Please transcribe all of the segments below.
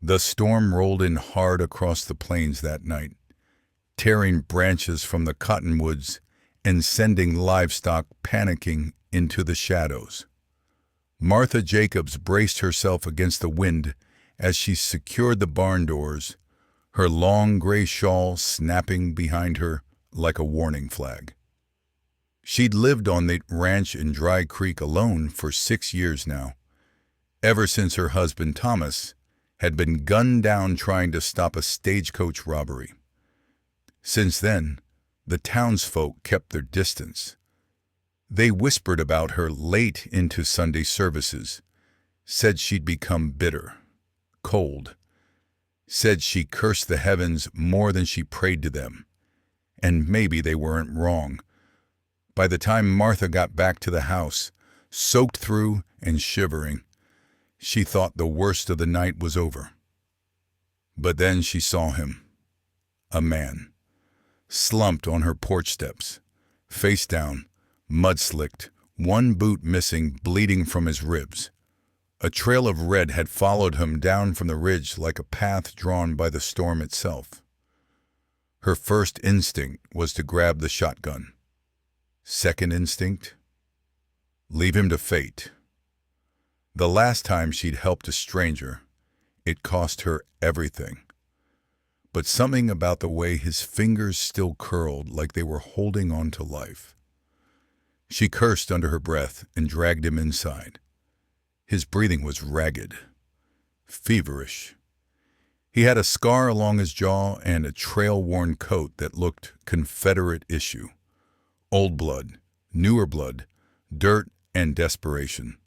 The storm rolled in hard across the plains that night, tearing branches from the cottonwoods and sending livestock panicking into the shadows. Martha Jacobs braced herself against the wind as she secured the barn doors, her long gray shawl snapping behind her like a warning flag. She'd lived on the ranch in Dry Creek alone for 6 years now, ever since her husband Thomas had been gunned down trying to stop a stagecoach robbery. Since then, the townsfolk kept their distance. They whispered about her late into Sunday services, said she'd become bitter, cold, said she cursed the heavens more than she prayed to them. And maybe they weren't wrong. By the time Martha got back to the house, soaked through and shivering, she thought the worst of the night was over. But then she saw him, a man, slumped on her porch steps, face down, mud-slicked, one boot missing, bleeding from his ribs. A trail of red had followed him down from the ridge like a path drawn by the storm itself. Her first instinct was to grab the shotgun. Second instinct? Leave him to fate. The last time she'd helped a stranger, it cost her everything. But something about the way his fingers still curled like they were holding on to life. She cursed under her breath and dragged him inside. His breathing was ragged, feverish. He had a scar along his jaw and a trail-worn coat that looked Confederate issue. Old blood, newer blood, dirt and desperation.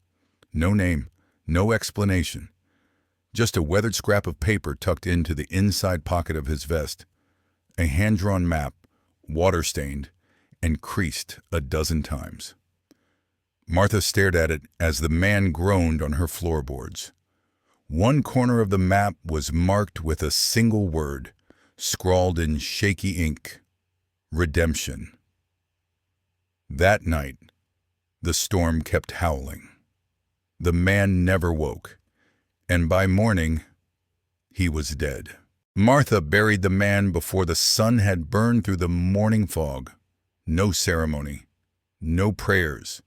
No name, no explanation. Just a weathered scrap of paper tucked into the inside pocket of his vest. A hand-drawn map, water-stained, and creased a dozen times. Martha stared at it as the man groaned on her floorboards. One corner of the map was marked with a single word, scrawled in shaky ink: redemption. That night, the storm kept howling. The man never woke, and by morning, he was dead. Martha buried the man before the sun had burned through the morning fog. No ceremony, no prayers,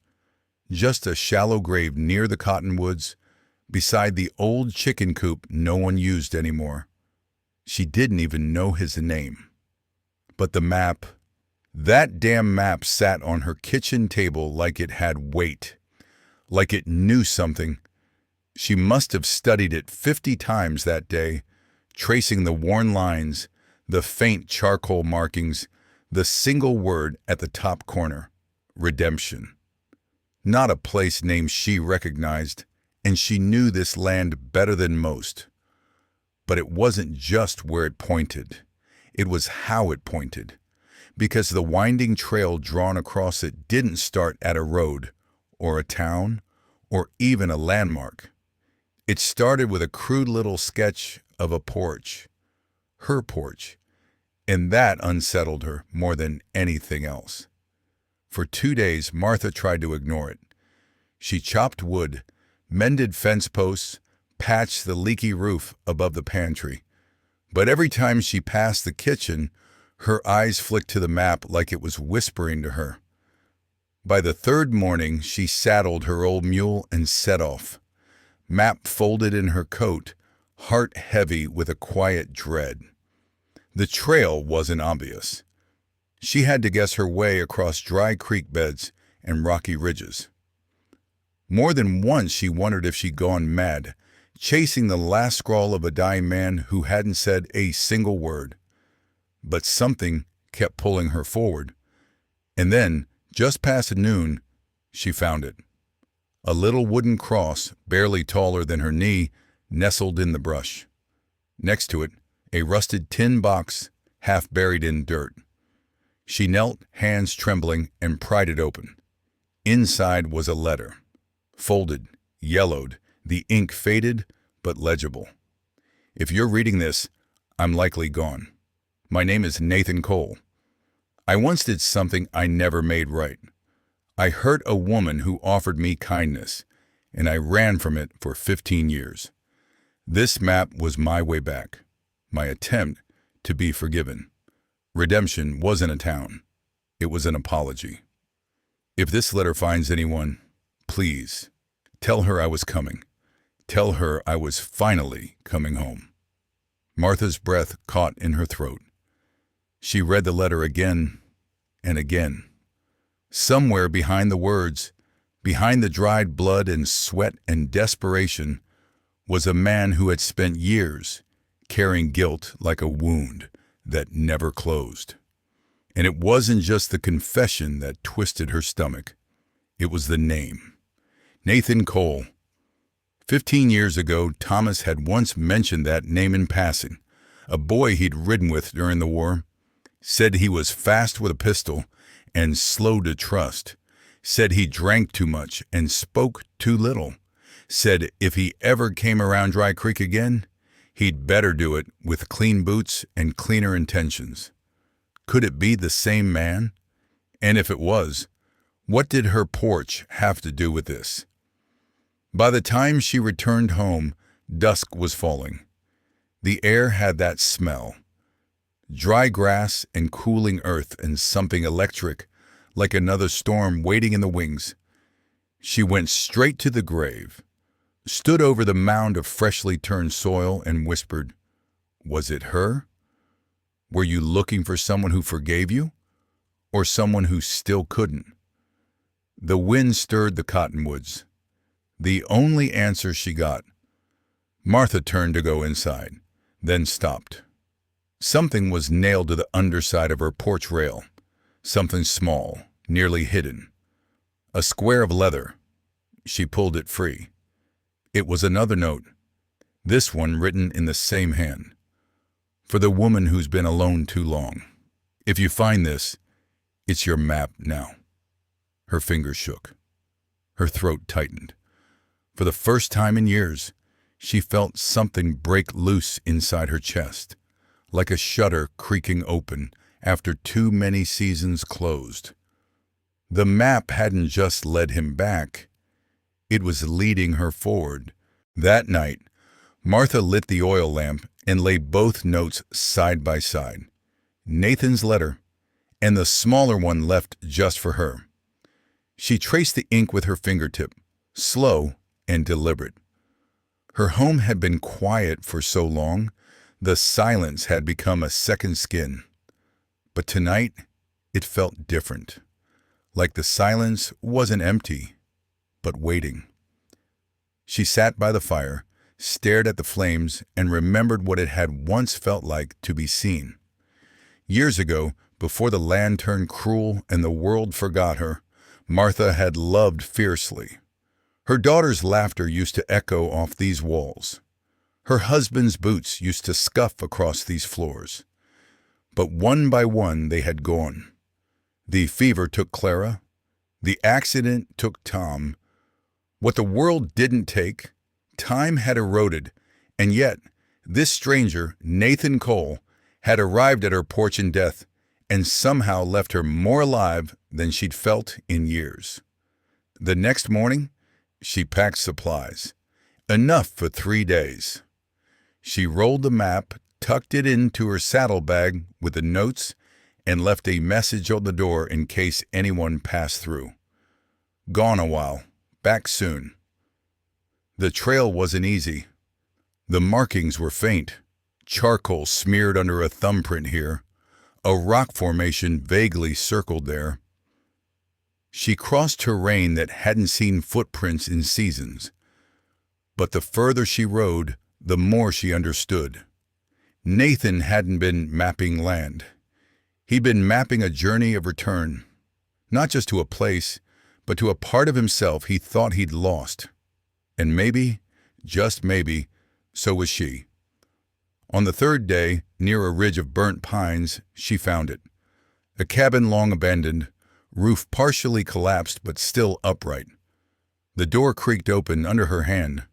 just a shallow grave near the cottonwoods, beside the old chicken coop no one used anymore. She didn't even know his name. But the map, that damn map sat on her kitchen table like it had weight, like it knew something. She must have studied it 50 times that day, tracing the worn lines, the faint charcoal markings, the single word at the top corner: redemption. Not a place name she recognized, and she knew this land better than most. But it wasn't just where it pointed. It was how it pointed, because the winding trail drawn across it didn't start at a road, or a town, or even a landmark. It started with a crude little sketch of a porch, her porch, and that unsettled her more than anything else. For 2 days, Martha tried to ignore it. She chopped wood, mended fence posts, patched the leaky roof above the pantry. But every time she passed the kitchen, her eyes flicked to the map like it was whispering to her. By the third morning, she saddled her old mule and set off, map folded in her coat, heart heavy with a quiet dread. The trail wasn't obvious. She had to guess her way across dry creek beds and rocky ridges. More than once she wondered if she'd gone mad, chasing the last scrawl of a dying man who hadn't said a single word. But something kept pulling her forward. And then, just past noon, she found it. A little wooden cross, barely taller than her knee, nestled in the brush. Next to it, a rusted tin box, half buried in dirt. She knelt, hands trembling, and pried it open. Inside was a letter. Folded, yellowed, the ink faded, but legible. If you're reading this, I'm likely gone. My name is Nathan Cole. I once did something I never made right. I hurt a woman who offered me kindness, and I ran from it for 15 years. This map was my way back, my attempt to be forgiven. Redemption wasn't a town. It was an apology. If this letter finds anyone, please, tell her I was coming. Tell her I was finally coming home. Martha's breath caught in her throat. She read the letter again and again. Somewhere behind the words, behind the dried blood and sweat and desperation, was a man who had spent years carrying guilt like a wound that never closed. And it wasn't just the confession that twisted her stomach. It was the name. Nathan Cole. 15 years ago, Thomas had once mentioned that name in passing. A boy he'd ridden with during the war. Said he was fast with a pistol and slow to trust. Said he drank too much and spoke too little. Said if he ever came around Dry Creek again, he'd better do it with clean boots and cleaner intentions. Could it be the same man? And if it was, what did her porch have to do with this? By the time she returned home, dusk was falling. The air had that smell. Dry grass and cooling earth and something electric, like another storm waiting in the wings. She went straight to the grave, stood over the mound of freshly turned soil and whispered, "Was it her? Were you looking for someone who forgave you, or someone who still couldn't?" The wind stirred the cottonwoods. The only answer she got. Martha turned to go inside, then stopped. Something was nailed to the underside of her porch rail, something small, nearly hidden. A square of leather. She pulled it free. It was another note, this one written in the same hand. For the woman who's been alone too long. If you find this, it's your map now. Her fingers shook. Her throat tightened. For the first time in years, she felt something break loose inside her chest, like a shutter creaking open after too many seasons closed. The map hadn't just led him back. It was leading her forward. That night, Martha lit the oil lamp and laid both notes side by side. Nathan's letter and the smaller one left just for her. She traced the ink with her fingertip, slow and deliberate. Her home had been quiet for so long, the silence had become a second skin. But tonight, it felt different. Like the silence wasn't empty, but waiting. She sat by the fire, stared at the flames, and remembered what it had once felt like to be seen. Years ago, before the land turned cruel and the world forgot her, Martha had loved fiercely. Her daughter's laughter used to echo off these walls. Her husband's boots used to scuff across these floors. But one by one they had gone. The fever took Clara. The accident took Tom. What the world didn't take, time had eroded, and yet this stranger, Nathan Cole, had arrived at her porch in death and somehow left her more alive than she'd felt in years. The next morning, she packed supplies, enough for 3 days. She rolled the map, tucked it into her saddlebag with the notes, and left a message on the door in case anyone passed through. Gone a while, back soon. The trail wasn't easy. The markings were faint, charcoal smeared under a thumbprint here, a rock formation vaguely circled there. She crossed terrain that hadn't seen footprints in seasons. But the further she rode, the more she understood. Nathan hadn't been mapping land. He'd been mapping a journey of return, not just to a place, but to a part of himself he thought he'd lost. And maybe, just maybe, so was she. On the third day, near a ridge of burnt pines, she found it. A cabin long abandoned, roof partially collapsed but still upright. The door creaked open under her hand.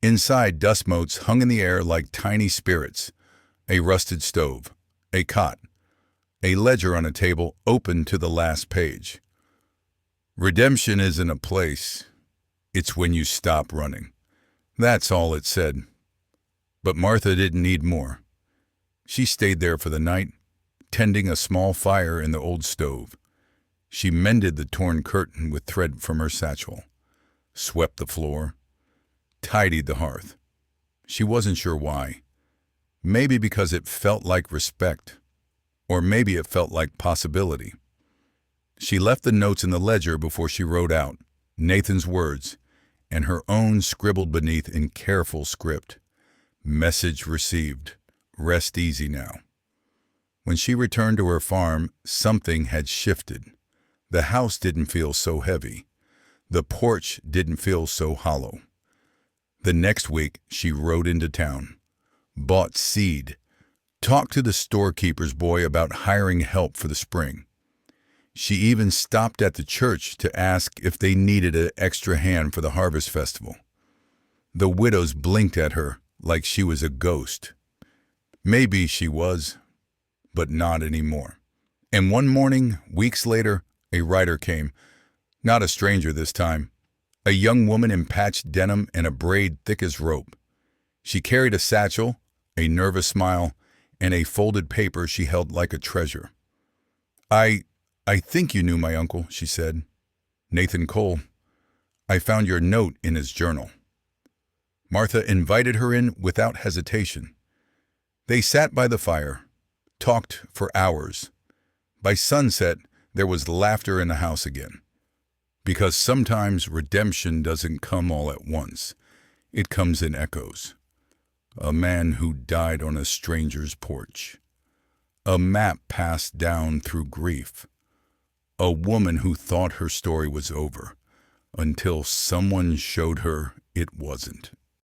Inside, dust motes hung in the air like tiny spirits. A rusted stove, a cot, a ledger on a table open to the last page. Redemption isn't a place. It's when you stop running. That's all it said. But Martha didn't need more. She stayed there for the night, tending a small fire in the old stove. She mended the torn curtain with thread from her satchel, swept the floor, tidied the hearth. She wasn't sure why. Maybe because it felt like respect, or maybe it felt like possibility. She left the notes in the ledger before she wrote out Nathan's words and her own scribbled beneath in careful script. Message received. Rest easy now. When she returned to her farm, something had shifted. The house didn't feel so heavy. The porch didn't feel so hollow. The next week, she rode into town, bought seed, talked to the storekeeper's boy about hiring help for the spring. She even stopped at the church to ask if they needed an extra hand for the harvest festival. The widows blinked at her like she was a ghost. Maybe she was, but not anymore. And one morning, weeks later, a rider came, not a stranger this time, a young woman in patched denim and a braid thick as rope. She carried a satchel, a nervous smile, and a folded paper she held like a treasure. I think you knew my uncle, she said. Nathan Cole. I found your note in his journal. Martha invited her in without hesitation. They sat by the fire, talked for hours. By sunset, there was laughter in the house again. Because sometimes redemption doesn't come all at once. It comes in echoes. A man who died on a stranger's porch. A map passed down through grief. A woman who thought her story was over until someone showed her it wasn't.